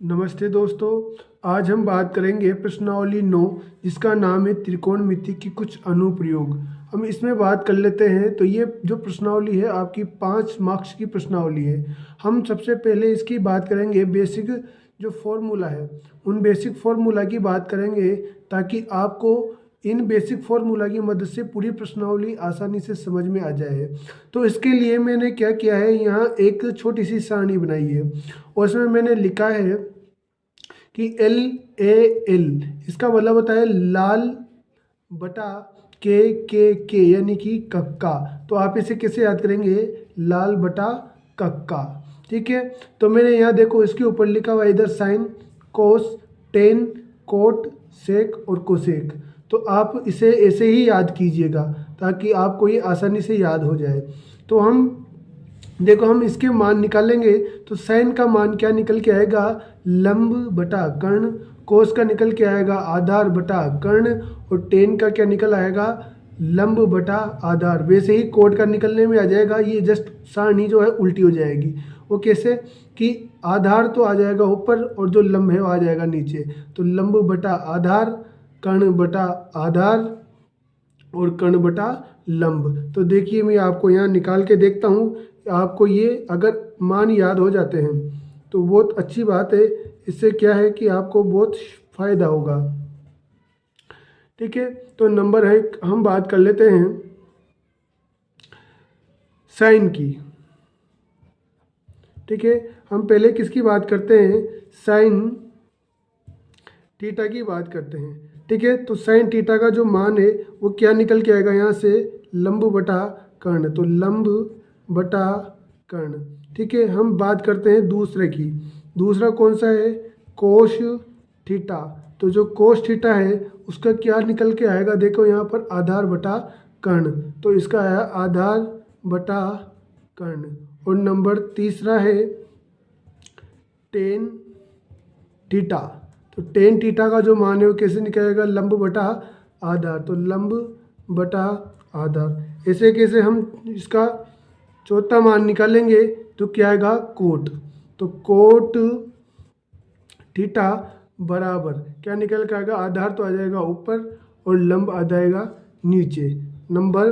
नमस्ते दोस्तों। आज हम बात करेंगे प्रश्नावली 9 जिसका नाम है त्रिकोणमिति की कुछ अनुप्रयोग। हम इसमें बात कर लेते हैं। तो ये जो प्रश्नावली है आपकी 5 मार्क्स की प्रश्नावली है। हम सबसे पहले इसकी बात करेंगे बेसिक जो फॉर्मूला है, उन बेसिक फॉर्मूला की बात करेंगे ताकि आपको इन बेसिक फॉर्मूला की मदद से पूरी प्रश्नावली आसानी से समझ में आ जाए। तो इसके लिए मैंने क्या किया है, यहाँ एक छोटी सी सारणी बनाई है और इसमें मैंने लिखा है कि LAL, इसका मतलब होता है लाल बटा के यानी कि कक्का। तो आप इसे कैसे याद करेंगे, लाल बटा कक्का। ठीक है, तो मैंने यहाँ देखो इसके ऊपर लिखा हुआ इधर साइन, कोस, टेन, कोट, सेक और कोसेक। तो आप इसे ऐसे ही याद कीजिएगा ताकि आपको ये आसानी से याद हो जाए। तो हम देखो हम इसके मान निकालेंगे। तो साइन का मान क्या निकल के आएगा, लंब बटा कर्ण। कोस का निकल के आएगा आधार बटा कर्ण। और टेन का क्या निकल आएगा, लंब बटा आधार। वैसे ही कोट का निकलने में आ जाएगा, ये जस्ट सारणी जो है उल्टी हो जाएगी। वो कैसे कि आधार तो आ जाएगा ऊपर और जो लंब है वो आ जाएगा नीचे। तो लंब बटा आधार, कर्ण बटा आधार और कर्ण बटा लंब। तो देखिए मैं आपको यहाँ निकाल के देखता हूँ। आपको ये अगर मान याद हो जाते हैं तो बहुत अच्छी बात है। इससे क्या है कि आपको बहुत फायदा होगा। ठीक है, तो नंबर है, हम बात कर लेते हैं साइन की। ठीक है, हम पहले किसकी बात करते हैं, साइन थीटा की बात करते हैं। ठीक है, तो साइन थीटा का जो मान है वो क्या निकल के आएगा, यहाँ से लंब बटा कर्ण। तो लंब बटा कर्ण। ठीक है, हम बात करते हैं दूसरे की। दूसरा कौन सा है, कोश थीटा। तो जो कोश थीटा है उसका क्या निकल के आएगा, देखो यहाँ पर आधार बटा कर्ण। तो इसका आया आधार बटा कर्ण। और नंबर तीसरा है टेन थीटा। तो टेन थीटा का जो मान है वो कैसे निकलेगा, लंब बटा आधार। तो लंब बटा आधार। ऐसे कैसे हम इसका चौथा मान निकालेंगे तो क्या आएगा, कोट। तो कोट थीटा बराबर क्या निकल के आएगा, आधार तो आ जाएगा ऊपर और लंब आ जाएगा नीचे। नंबर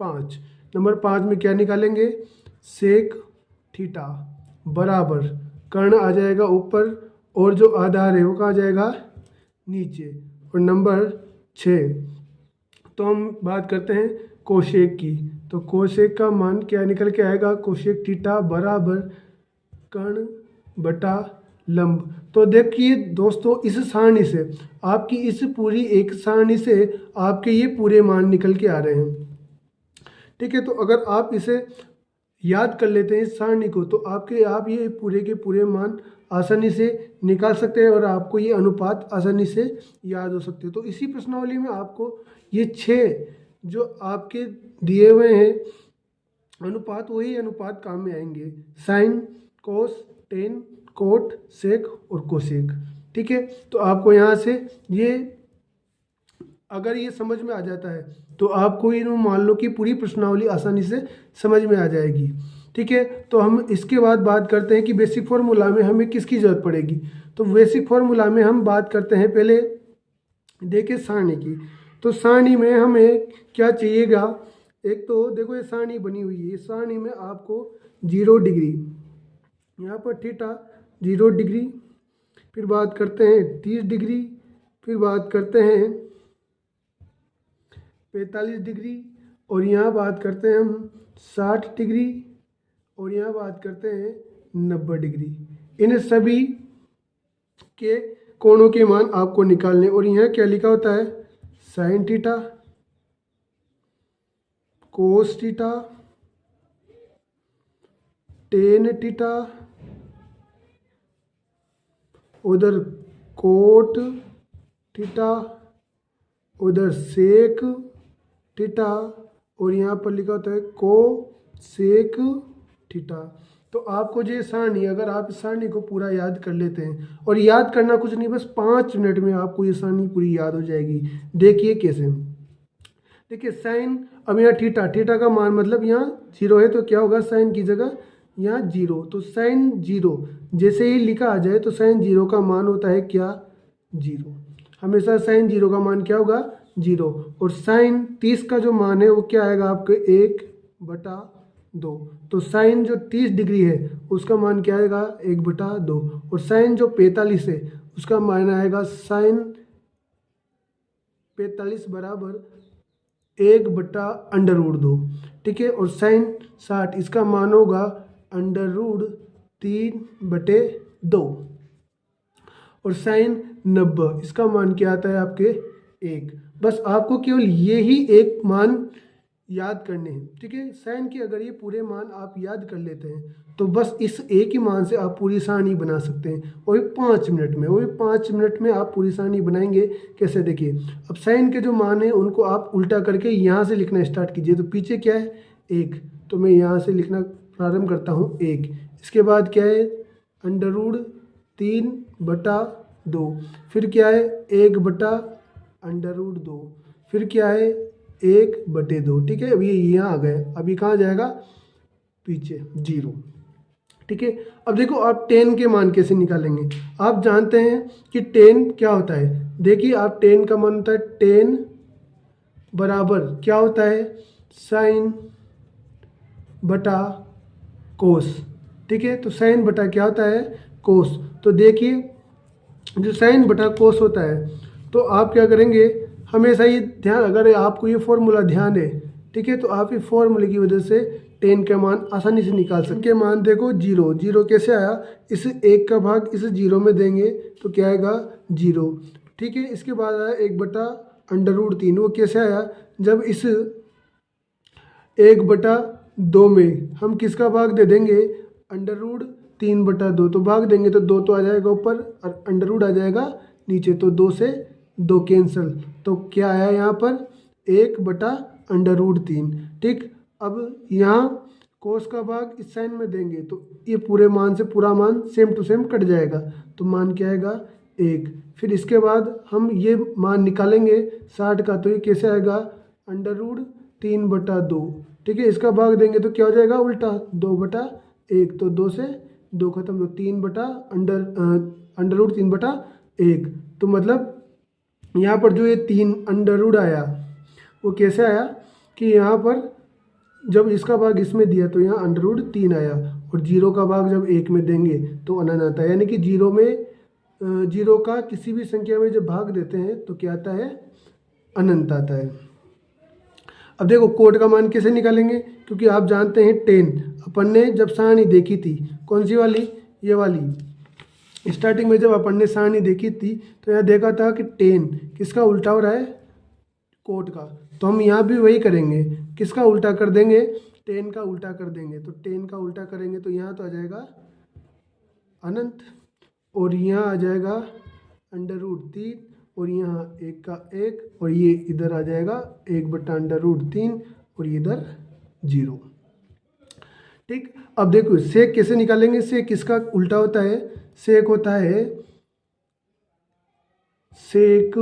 5, नंबर 5 में क्या निकालेंगे, सेक थीटा बराबर कर्ण आ जाएगा ऊपर और जो आधार है वो कहाँ जाएगा, नीचे। और नंबर 6, तो हम बात करते हैं कोशेक की। तो कोशेक का मान क्या निकल के आएगा, कोशेक थीटा बराबर कर्ण बटा लंब। तो देखिए दोस्तों, इस सारणी से आपकी इस पूरी एक सारणी से आपके ये पूरे मान निकल के आ रहे हैं। ठीक है, तो अगर आप इसे याद कर लेते हैं इस सारणी को तो आप ये पूरे के पूरे मान आसानी से निकाल सकते हैं और आपको ये अनुपात आसानी से याद हो सकते हैं। तो इसी प्रश्नावली में आपको ये 6 जो आपके दिए हुए हैं अनुपात, वही अनुपात काम में आएंगे, साइन, कोस, टेन, कोट, सेक और कोसेक। ठीक है, तो आपको यहाँ से ये अगर ये समझ में आ जाता है तो आपको इन मान लो कि पूरी प्रश्नावली आसानी से समझ में आ जाएगी। ठीक है, तो हम इसके बाद बात करते हैं कि बेसिक फॉर्मूला में हमें किसकी ज़रूरत पड़ेगी। तो बेसिक फॉर्मूला में हम बात करते हैं पहले देखिए सारणी की। तो सारणी में हमें क्या चाहिएगा, एक तो देखो ये सारणी बनी हुई है। इस सारणी में आपको 0 डिग्री, यहाँ पर थीटा 0 डिग्री, फिर बात करते हैं 30 डिग्री, फिर बात करते हैं 45 डिग्री, और यहाँ बात करते हैं हम 60 डिग्री, और यहाँ बात करते हैं 90 डिग्री। इन सभी के कोणों के मान आपको निकालने। और यहाँ क्या लिखा होता है, sine theta, cos theta, tan theta, उधर कोट थीटा, उधर सेक थीटा, और यहाँ पर लिखा होता है को सेक थीटा। तो आपको ये सारणी, अगर आप इस सारणी को पूरा याद कर लेते हैं, और याद करना कुछ नहीं, बस 5 मिनट में आपको ये सारणी पूरी याद हो जाएगी। देखिए कैसे, देखिए साइन, अब यहाँ थीटा, थीटा का मान मतलब यहाँ 0 है तो क्या होगा, साइन की जगह यहाँ जीरो, तो साइन जीरो जैसे ही लिखा आ जाए तो साइन जीरो का मान होता है क्या, जीरो। हमेशा साइन जीरो का मान क्या होगा, जीरो। और साइन 30 का जो मान है वो क्या आएगा आपके 1/2। तो साइन जो 30 डिग्री है उसका मान क्या आएगा 1/2। और साइन जो 45 है उसका मान आएगा साइन 45 बराबर 1/√2। ठीक है। और साइन 60 इसका मान होगा √3/2। और साइन 90 इसका मान क्या आता है आपके 1। बस आपको केवल ये ही एक मान याद करने हैं। ठीक है। साइन के अगर ये पूरे मान आप याद कर लेते हैं तो बस इस एक ही मान से आप पूरी सारणी बना सकते हैं, वो भी 5 मिनट में। वो भी 5 मिनट में आप पूरी सारणी बनाएंगे। कैसे, देखिए। अब साइन के जो मान है उनको आप उल्टा करके यहाँ से लिखना स्टार्ट कीजिए। तो पीछे क्या है 1, तो मैं यहाँ से लिखना प्रारंभ करता हूँ 1। इसके बाद क्या है √3/2। फिर क्या है 1/√2। फिर क्या है 1/2। ठीक है। अभी यहाँ आ गए, अभी कहाँ जाएगा पीछे 0। ठीक है। अब देखो आप 10 के मान कैसे निकालेंगे। आप जानते हैं कि 10 क्या होता है। देखिए आप 10 का मान होता है 10 बराबर क्या होता है साइन बटा कोस। ठीक है। तो साइन बटा क्या होता है कोस। तो देखिए जो साइन बटा कोस होता है तो आप क्या करेंगे, हमेशा ये ध्यान, अगर आपको ये फॉर्मूला ध्यान है, ठीक है, तो आप ये फॉर्मूले की वजह से 10 का मान आसानी से निकाल सकते हैं। मान देखो 0, 0 कैसे आया, इस 1 का भाग इस 0 में देंगे तो क्या आएगा 0। ठीक है। इसके बाद आया 1/√3। वो कैसे आया, जब इस 1/2 में हम किसका भाग दे देंगे √3/2। तो भाग देंगे तो 2 तो आ जाएगा ऊपर और अंडर आ जाएगा नीचे, तो 2 से 2 कैंसिल। तो क्या आया यहाँ पर 1/√3। ठीक। अब यहाँ कोस का भाग इस साइन में देंगे तो ये पूरे मान से पूरा मान सेम टू सेम कट जाएगा, तो मान क्या आएगा 1। फिर इसके बाद हम ये मान निकालेंगे 60 का, तो ये कैसे आएगा √3/2। ठीक है। इसका भाग देंगे तो क्या हो जाएगा उल्टा 2/1। तो 2 से 2 खत्म, तो 3/√3/1। तो मतलब यहाँ पर जो ये 3 अंडर आया वो कैसे आया कि यहाँ पर जब इसका भाग इसमें दिया तो यहाँ √3 आया, और 0 का भाग जब 1 में देंगे तो अनंत आता है। यानी कि 0 में 0 का किसी भी संख्या में जब भाग देते हैं तो क्या आता है अनंत आता है। अब देखो कोड का मान कैसे निकालेंगे, क्योंकि आप जानते हैं 10 अपन ने जब सारणी देखी थी, कौन सी वाली, ये वाली। स्टार्टिंग में जब अपन ने सारणी देखी थी तो यहाँ देखा था कि 10 किसका उल्टा हो रहा है कोड का, तो हम यहाँ भी वही करेंगे, किसका उल्टा कर देंगे 10 का उल्टा कर देंगे। तो 10 का उल्टा करेंगे तो यहाँ तो आ जाएगा अनंत, और यहाँ आ जाएगा √3, और यहाँ 1 का 1, और ये इधर आ जाएगा 1/√3, और ये इधर 0। ठीक। अब देखो सेक कैसे निकालेंगे। सेक किसका उल्टा होता है, सेक होता है सेक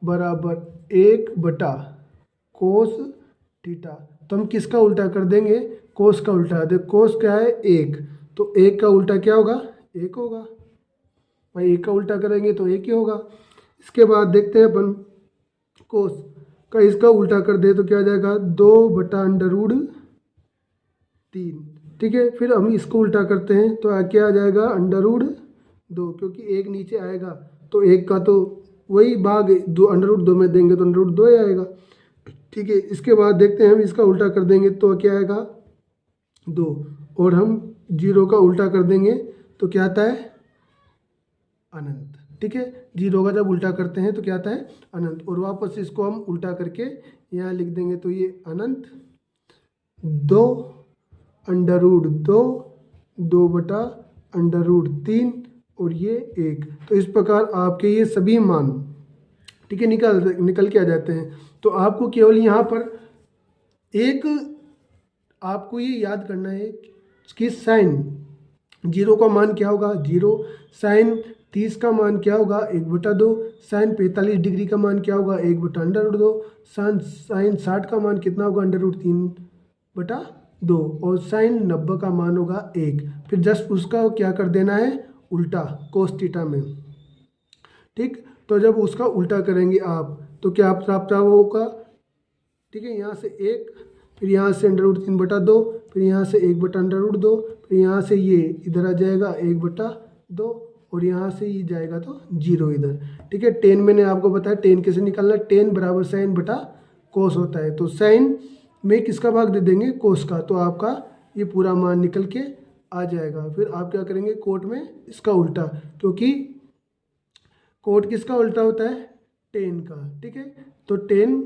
बराबर 1/कोस थीटा। तो हम किसका उल्टा कर देंगे कोस का उल्टा। देखो कोस क्या है 1, तो 1 का उल्टा क्या होगा 1 होगा भाई, 1 का उल्टा करेंगे तो 1 ही होगा। इसके बाद देखते हैं अपन कोस का इसका उल्टा कर दे तो क्या आ जाएगा 2/√3। ठीक है। फिर हम इसको उल्टा करते हैं तो क्या आ जाएगा √2, क्योंकि 1 नीचे आएगा तो 1 का तो वही भाग 2 √2 में देंगे तो √2 ही आएगा। ठीक है। इसके बाद देखते हैं हम इसका उल्टा कर देंगे तो क्या आएगा 2, और हम 0 का उल्टा कर देंगे तो क्या आता है अनंत। ठीक है। 0 का जब उल्टा करते हैं तो क्या आता है अनंत, और वापस इसको हम उल्टा करके यहाँ लिख देंगे तो ये अनंत 2/2, 2/√3, और ये 1। तो इस प्रकार आपके ये सभी मान ठीक है निकल के आ जाते हैं। तो आपको केवल यहाँ पर एक आपको ये याद करना है कि साइन 0 का मान क्या होगा 0, साइन 30 का मान क्या होगा 1/2, साइन 45 डिग्री का मान क्या होगा 1/√2, साइन 60 का मान कितना होगा √3/2। 2 और साइन 90 का मान होगा 1। फिर जस्ट उसका क्या कर देना है, उल्टा कोस थीटा में। ठीक, तो जब उसका उल्टा करेंगे आप तो क्या प्राप्त होगा, ठीक है, यहाँ से 1, फिर यहाँ से √3/2, फिर यहाँ से 1/√2, फिर यहाँ से ये इधर आ जाएगा 1/2 और यहाँ से ये जाएगा तो 0 इधर। ठीक है, टेन मैंने आपको बताया टेन कैसे निकालना, टेन बराबर साइन बटा कोस होता है। तो साइन में किसका भाग दे देंगे, कोस का, तो आपका ये पूरा मान निकल के आ जाएगा। फिर आप क्या करेंगे, कोट में इसका उल्टा, क्योंकि कोट किसका उल्टा होता है, टेन का। ठीक है, तो टेन,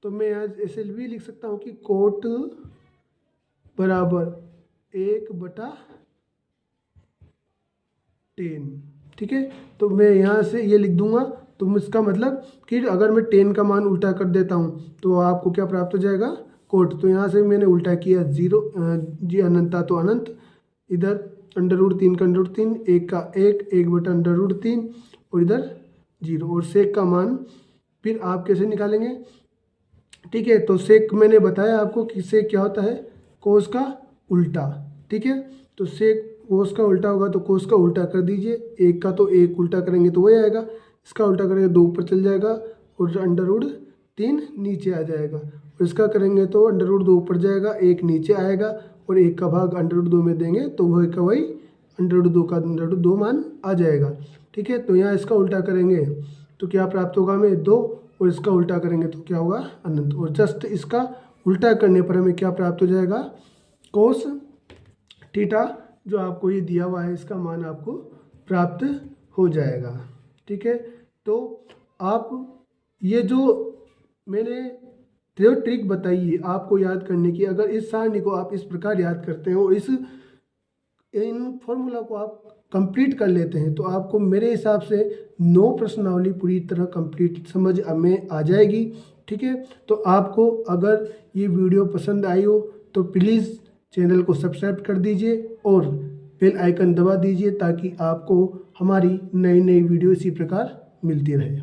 तो मैं आज ऐसे भी लिख सकता हूँ कि कोट बराबर 1/10। ठीक है, तो मैं यहाँ से ये लिख दूंगा। तो इसका मतलब कि अगर मैं 10 का मान उल्टा कर देता हूँ तो आपको क्या प्राप्त हो जाएगा, कोट। तो यहाँ से मैंने उल्टा किया 0, जी अनंता तो अनंत, इधर √3 का √3, 1 का 1, 1/√3 और इधर 0 और सेक का मान फिर आप कैसे निकालेंगे। ठीक है, तो सेक मैंने बताया आपको कि सेक क्या होता है, कोस का उल्टा। ठीक है, तो सेक कोस का उल्टा होगा तो कोस का उल्टा कर दीजिए, 1 का तो 1 उल्टा करेंगे तो वही आएगा, इसका उल्टा करेंगे 2 ऊपर चल जाएगा और √3 नीचे आ जाएगा, और इसका करेंगे तो √2 ऊपर जाएगा, 1 नीचे आएगा और 1 का भाग √2 में देंगे तो वही का वही √2 का √2 मान आ जाएगा। ठीक है, तो यहाँ इसका उल्टा करेंगे तो क्या प्राप्त होगा हमें 2, और इसका उल्टा करेंगे तो क्या होगा, अनंत। और जस्ट इसका उल्टा करने पर हमें क्या प्राप्त हो जाएगा, कोस थीटा जो आपको ये दिया हुआ है इसका मान आपको प्राप्त हो जाएगा। ठीक है, तो आप ये जो मैंने जो ट्रिक बताई है आपको याद करने की, अगर इस सारणी को आप इस प्रकार याद करते हो, इन फॉर्मूला को आप कंप्लीट कर लेते हैं तो आपको मेरे हिसाब से 9 प्रश्नावली पूरी तरह कंप्लीट समझ में आ जाएगी। ठीक है, तो आपको अगर ये वीडियो पसंद आई हो तो प्लीज़ चैनल को सब्सक्राइब कर दीजिए और बेल आइकन दबा दीजिए ताकि आपको हमारी नई नई वीडियो इसी प्रकार मिलती रहे।